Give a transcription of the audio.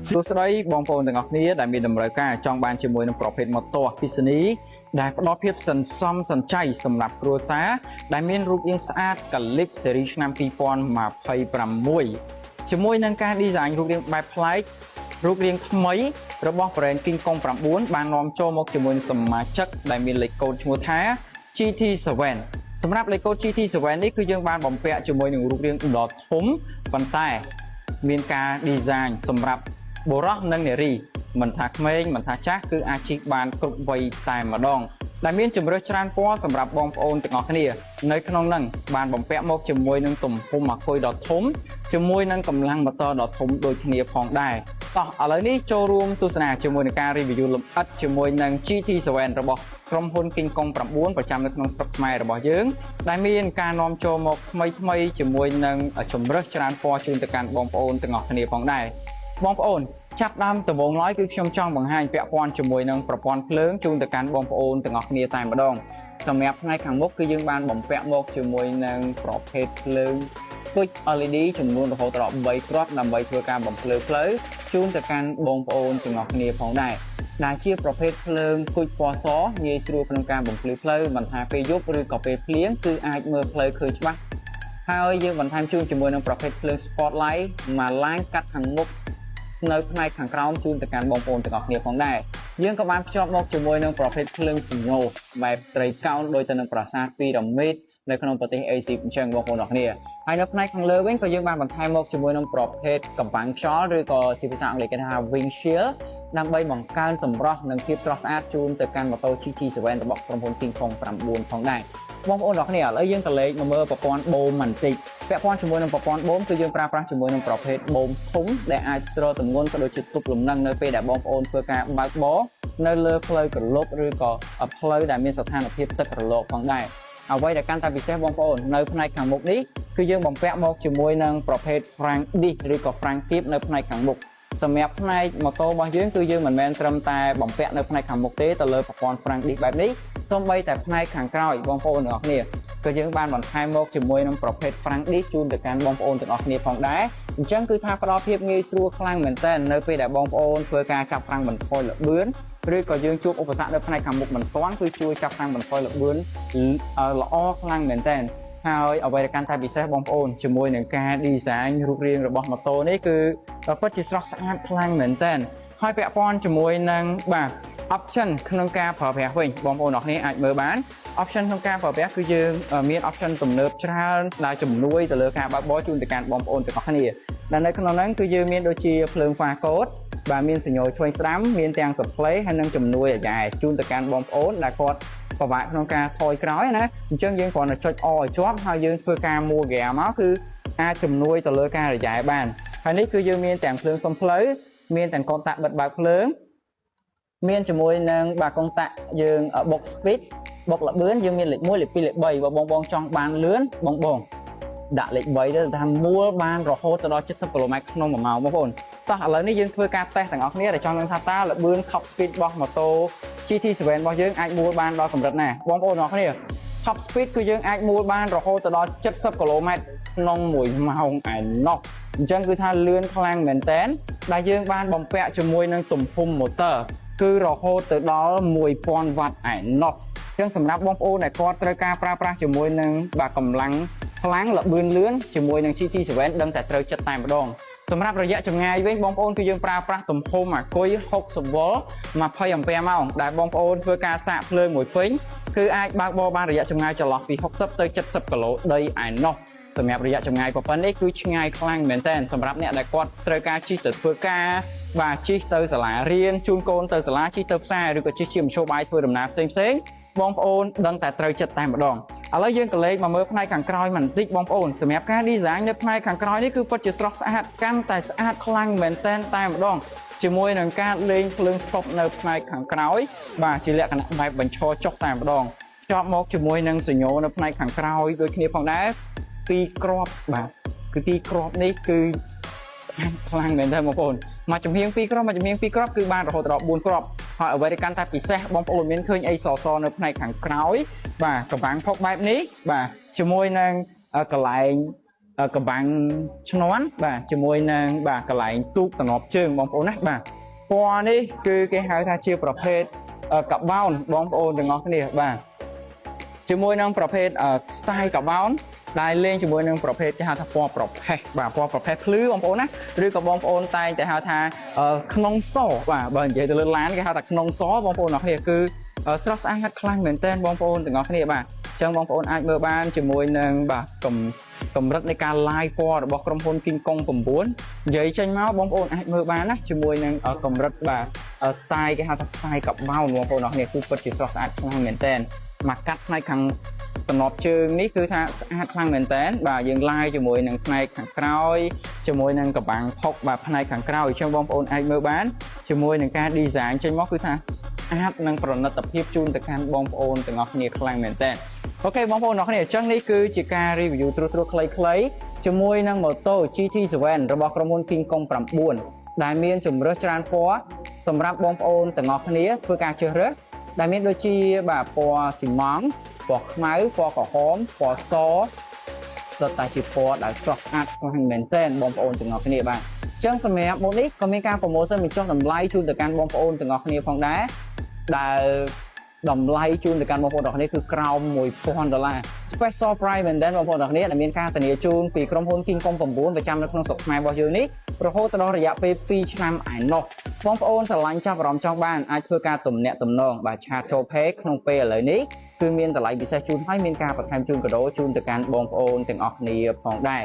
សួស្តីបងប្អូនទាំងអស់គ្នាដែលមានតម្រូវការចង់បានជាមួយនឹងប្រភេទម៉ូតូអគ្គិសនីដែលផ្ដល់ភាពសន្សំសំចៃសម្រាប់គ្រួសារដែលមានរូបរាងស្អាតកាលិបស៊េរីឆ្នាំ2026ជាមួយនឹងការ design រូបរាងបែបប្លែករូបរាងថ្មីរបស់ brand King Kong 9 បាននាំចូលមកជាមួយនឹងសមាជិកដែលមានលេខកូដឈ្មោះថា GT7 សម្រាប់លេខកូដ GT7 នេះគឺយើងបានបំពាក់ជាមួយនឹងរូបរាងដ៏ធំប៉ុន្តែមានការ design សម្រាប់បុរសនិងនារីមិនថាក្មេងមិនថាចាស់គឺអាចជិះបានគ្រប់វ័យតែម្ដងដែលមានជម្រើសច្រើនពណ៌សម្រាប់បងប្អូនទាំងអស់គ្នានៅក្នុងនឹងបានបំពាក់មកជាមួយនឹងទំហំអាគុយដ៏ធំជាមួយនឹងកម្លាំងម៉ូទ័រដ៏ធំដូចគ្នាផងដែរតោះឥឡូវនេះចូលរួមទស្សនាជាមួយនឹងការ review លម្អិតជាមួយនឹង GT7 របស់ក្រុមហ៊ុន King Kong 9 ប្រចាំនៅក្នុងស្រុកខ្មែររបស់យើងដែលមានការនាំចូលមកថ្មីជាមួយនឹងជម្រើសច្រើនពណ៌ជូនទៅកាន់បងប្អូនទាំងអស់គ្នាផងដែរបងប្អូនចាប់ដើមដំបូងឡើយគឺខ្ញុំចង់បង្ហាញពាក់ព័ន្ធជាមួយនឹងប្រព័ន្ធភ្លើងជូនទៅកាន់បងប្អូនទាំងអស់គ្នាតែម្ដងសម្រាប់ផ្នែកខាងមុខគឺយើងបានបំពាក់មកជាមួយនឹងប្រភេទភ្លើងគុជ LED ចំនួនរហូតដល់3គ្រាប់ដើម្បីធ្វើការបំភ្លឺផ្លូវជូនទៅកាន់បងប្អូនទាំងអស់គ្នាផងដែរដែលជាប្រភេទភ្លើងគុជពណ៌សងាយស្រួលក្នុងការបំភ្លឺផ្លូវមិនថាពេលយប់ឬក៏ពេលភ្លៀងគឺអាចមើលផ្លូវឃើញច្បាស់ហើយយើងបន្ថែមជូនជាមួយនឹងប្រភេទភ្លើង spotlight មួយឡាញកាត់ខាងមុខនៅផ្នែកខាងក្រោមជូនទៅកាន់បងប្អូនទាំងអស់គ្នាផងដែរយើងក៏បានភ្ជាប់មកជាមួយនឹងប្រភេទភ្លើងសញ្ញោបែបត្រីកោណដោយទៅនឹងប្រាសាទពីរ៉ាមីតនៅក្នុងប្រទេស Asia អញ្ចឹងបងប្អូនទាំងអស់គ្នាហើយនៅផ្នែកខាងលើវិញក៏យើងបានបន្ថែមមកជាមួយនឹងប្រភេទកំបាំងខ្យល់ឬក៏ជាភាសាអង់គ្លេសគេថា windshield ដើម្បីបង្កើនសម្រស់និងភាពស្រស់ស្អាតជូនទៅកាន់ម៉ូតូ GT7 របស់ក្រុមហ៊ុន King Kong 9 ផងដែរបងប្អូនទាំងអស់គ្នាឥឡូវយើងក៏លេខមកមើលប្រព័ន្ធបូមបន្តិចពាក់ព័ន្ធជាមួយនឹងប្រព័ន្ធបូមគឺយើងប្រើប្រាស់ជាមួយនឹងប្រភេទបូមធំដែលអាចទ្រទម្ងន់ក៏ដូចជាទប់លំនឹងនៅពេលដែលបងប្អូនធ្វើការបើកបរនៅលើផ្លូវក្រឡុកឬក៏ផ្លូវដែលមានស្ថានភាពទឹករលកផងដែរអ្វីដែលកាន់តែពិសេសបងប្អូននៅផ្នែកខាងមុខនេះគឺយើងបំពាក់មកជាមួយនឹងប្រភេទ Frank Disc ឬក៏ Frank Tip នៅផ្នែកខាងមុខសម្រាប់ផ្នែកម៉ូតូរបស់យើងគឺយើងមិនមែនត្រឹមតែបំពាក់នៅផ្នែកខាងមុខទេទៅលើប្រព័ន្ធ Frank Disc បែបនេះសូម្បីតែផ្នែកខាងក្រោយបងប្អូនទាំងអស់គ្នាក៏យើងបានបន្ថែមមកជាមួយនឹងប្រភេទ Frank Disc ជូនទៅកាន់បងប្អូនទាំងអស់គ្នាផងដែរអញ្ចឹងគឺថាផ្ដល់ភាពងាយស្រួលខ្លាំងមែនទែននៅពេលដែលបងប្អូនធ្វើការចាប់ហ្វ្រាំងបន្ថយល្បឿនឬក៏យើងជួបឧបសគ្គនៅផ្នែកខាងមុខមិនទាន់គឺជួយចាប់ហ្វ្រាំងបន្ថយល្បឿនល្អខ្លាំងមែនទែនហើយអ្វីដែលកាន់តែពិសេសបងប្អូនជាមួយនឹងការ design រូបរាងរបស់ម៉ូតូនេះគឺពិតជាស្រស់ស្អាតខ្លាំងមែនទែនហើយពាក់ព័ន្ធជាមួយនឹងបាទ option ក្នុងការប្រើប្រាស់វិញបងប្អូនទាំងអស់គ្នាអាចមើលបាន option ក្នុងការប្រើប្រាស់គឺយើងមាន option ទំនើបច្រើនដែលជំនួយទៅលើការបើកបរជូនទៅកាន់បងប្អូនទាំងអស់គ្នាដែលនៅក្នុងហ្នឹងគឺយើងមានដូចជាភ្លើង pha code បាទមានសញ្ញោឆ្វេងស្ដាំមានទាំង display ហើយនិងជំនួយអាយ៉ែជូនទៅកាន់បងប្អូនដែលគាត់ពិបាកក្នុងការថយក្រោយណាអញ្ចឹងយើងគ្រាន់តែចុច O ឲ្យជាប់ហើយយើងធ្វើការមួលហ្គាមកគឺអាចជំនួយទៅលើការរយ៉ែបានហើយនេះគឺយើងមានទាំងភ្លើងសុំផ្លូវមានទាំងកុងតាក់បិទបើកភ្លើងមានជាមួយនឹងបាទកុងតាក់យើងបុក speed បុកល្បឿនយើងមានលេខ1លេខ2លេខ3បើបងចង់បានលឿនបងដាក់លេខ3ទៅថាមួលបានរហូតដល់70គីឡូម៉ែត្រក្នុង1ម៉ោងបងប្អូនតោះឥឡូវនេះយើងធ្វើការតេស្តទាំងអស់គ្នាដែលចង់ដឹងថាតើល្បឿន top speed របស់ម៉ូតូ GT7 របស់យើងអាចមួលបានដល់កម្រិតណាបងប្អូនទាំងអស់គ្នា top speed គឺយើងអាចមួលបានរហូតដល់70គីឡូម៉ែត្រក្នុង1ម៉ោងឯណោះអញ្ចឹងគឺថាលឿនខ្លាំងមែនតើដែលយើងបានបំពាក់ជាមួយនឹងទំហំម៉ូទ័រគឺរហូតទៅដល់1000វ៉ាត់ឯណោះអញ្ចឹងសម្រាប់បងប្អូនដែលគាត់ត្រូវការប្រើប្រាស់ជាមួយនឹងបាទកម្លាំងខ្លាំងល្បឿនលឿនជាមួយនឹង GT7 ដឹងតែត្រូវចិត្តតែម្ដងសម្រាប់រយៈចម្ងាយវិញបងប្អូនគឺយើងប្រើប្រាស់ទំហំអាគុយ60 V 20 A ម៉ោងដែលបងប្អូនធ្វើការសាកភ្លើងមួយពេញគឺអាចបើកបរបានរយៈចម្ងាយចន្លោះពី60ទៅ70គីឡូដីឯណោះសម្រាប់រយៈចម្ងាយប៉ុណ្ណេះគឺឆ្ងាយខ្លាំងមែនតើសម្រាប់អ្នកដែលគាត់ត្រូវការជិះទៅធ្វើការបាទជិះទៅសាលារៀនជូនកូនទៅសាលាជិះទៅផ្សារឬក៏ជិះជាមធ្យោបាយធ្វើដំណើរផ្សេងបងប្អូនដឹងតែត្រូវចិត្តតែម្ដងឥឡូវយើងក៏លេខមកមើលផ្នែកខាងក្រោយបន្តិចបងប្អូនសម្រាប់ការ design នៅផ្នែកខាងក្រោយនេះគឺពិតជាស្រស់ស្អាតកាន់តែស្អាតខ្លាំងមែនតែម្ដងជាមួយនឹងការលេងភ្លើងស្តុបនៅផ្នែកខាងក្រោយបាទជាលក្ខណៈបែបបញ្ឈរចុះតែម្ដងភ្ជាប់មកជាមួយនឹងសញ្ញោនៅផ្នែកខាងក្រោយដូចគ្នាផងដែរពីរគ្រាប់បាទគឺទីគ្រាប់នេះគឺស្អាតខ្លាំងមែនតើបងប្អូនមកចំហៀង2គ្រាប់មកចំហៀង2គ្រាប់គឺបានរហូតដល់4គ្រាប់ហើយអ្វីដែលកាន់តែពិសេសបងប្អូនមានឃើញអីសនៅផ្នែកខាងក្រោយបាទកំបាំងផុកបែបនេះបាទជាមួយនឹងកន្លែង កំបាំងឈ្នាន់បាទជាមួយនឹងបាទកន្លែងទូកតំណប់ជើងបងប្អូនណាបាទពណ៌នេះគឺគេហៅថាជាប្រភេទកបោនបងប្អូនទាំងអស់គ្នាបាទជាមួយនឹងប្រភេទ style កបោនដែលលេងជាមួយនឹងប្រភេទគេហៅថាពណ៌ប្រផេះបាទពណ៌ប្រផេះភ្លឺបងប្អូនណាឬក៏បងប្អូនតែងតែហៅថាក្នុងសបាទបើនិយាយទៅលើឡានគេហៅថាក្នុងសបងប្អូនទាំងអស់គ្នាគឺស្រស់ស្អាតខ្លាំងមែនទែនបងប្អូនទាំងអស់គ្នាបាទអញ្ចឹងបងប្អូនអាចមើលបានជាមួយនឹងបាទកម្រិតនៃការ live ពណ៌របស់ក្រុមហ៊ុន King Kong 9និយាយចេញមកបងប្អូនអាចមើលបានណាជាមួយនឹងកម្រិតបាទ style គេហៅថា style កបោនបងប្អូនទាំងអស់គ្នាគឺពិតជាស្រស់ស្អាតខ្លាំងមែនទែនមកកាត់ផ្នែកខាងតំណប់ជើងនេះគឺថាស្អាតខ្លាំងមែនតើបាទយើងឡាយជាមួយនឹងផ្នែកខាងក្រោយជាមួយនឹងកបាំងផុកបាទផ្នែកខាងក្រោយអញ្ចឹងបងប្អូនអាចមើលបានជាមួយនឹងការ design ចេញមកគឺថាស្អាតនិងប្រណិតភាពជូនទៅកាន់បងប្អូនទាំងអស់គ្នាខ្លាំងមែនតើអូខេបងប្អូនទាំងអស់គ្នាអញ្ចឹងនេះគឺជាការ review ត្រួសខ្លីៗជាមួយនឹង Moto GT7 របស់ក្រុមហ៊ុន King Kong 9ដែលមានជម្រើសច្រើនពណ៌សម្រាប់បងប្អូនទាំងអស់គ្នាធ្វើការជ្រើសរើសដែលមានដូចជាបាទពណ៌ស៊ីម៉ង់ពណ៌ខ្មៅពណ៌ក្រហមពណ៌សសុទ្ធតែជាពណ៌ដែលស្រស់ស្អាតខ្លាំងមែនទែនបងប្អូនទាំងអស់គ្នាបាទអញ្ចឹងសម្រាប់ម៉ូតនេះក៏មានការ promotion បញ្ចុះតម្លៃជូនទៅកាន់បងប្អូនទាំងអស់គ្នាផងដែរដែលតម្លៃជូនទៅកាន់បងប្អូនទាំងអស់គ្នាគឺក្រោម$1000 Special Price មែនទែនបងប្អូនទាំងអស់គ្នាដែលមានការធានាជូនពីក្រុមហ៊ុន King Kong 9ប្រចាំនៅក្នុងស្រុកខ្មែររបស់យើងនេះរហូតដល់រយៈពេល2ឆ្នាំឯណោះបងប្អូនស្រឡាញ់ចាប់អារម្មណ៍ចង់បានអាចធ្វើការទំនាក់ទំនងបាទឆាតចូល Page ក្នុងពេលឥឡូវនេះគឺមានតម្លៃពិសេសជូនហើយមានការបន្ថែមជូនកាដូជូនទៅកាន់បងប្អូនទាំងអស់គ្នាផងដែរ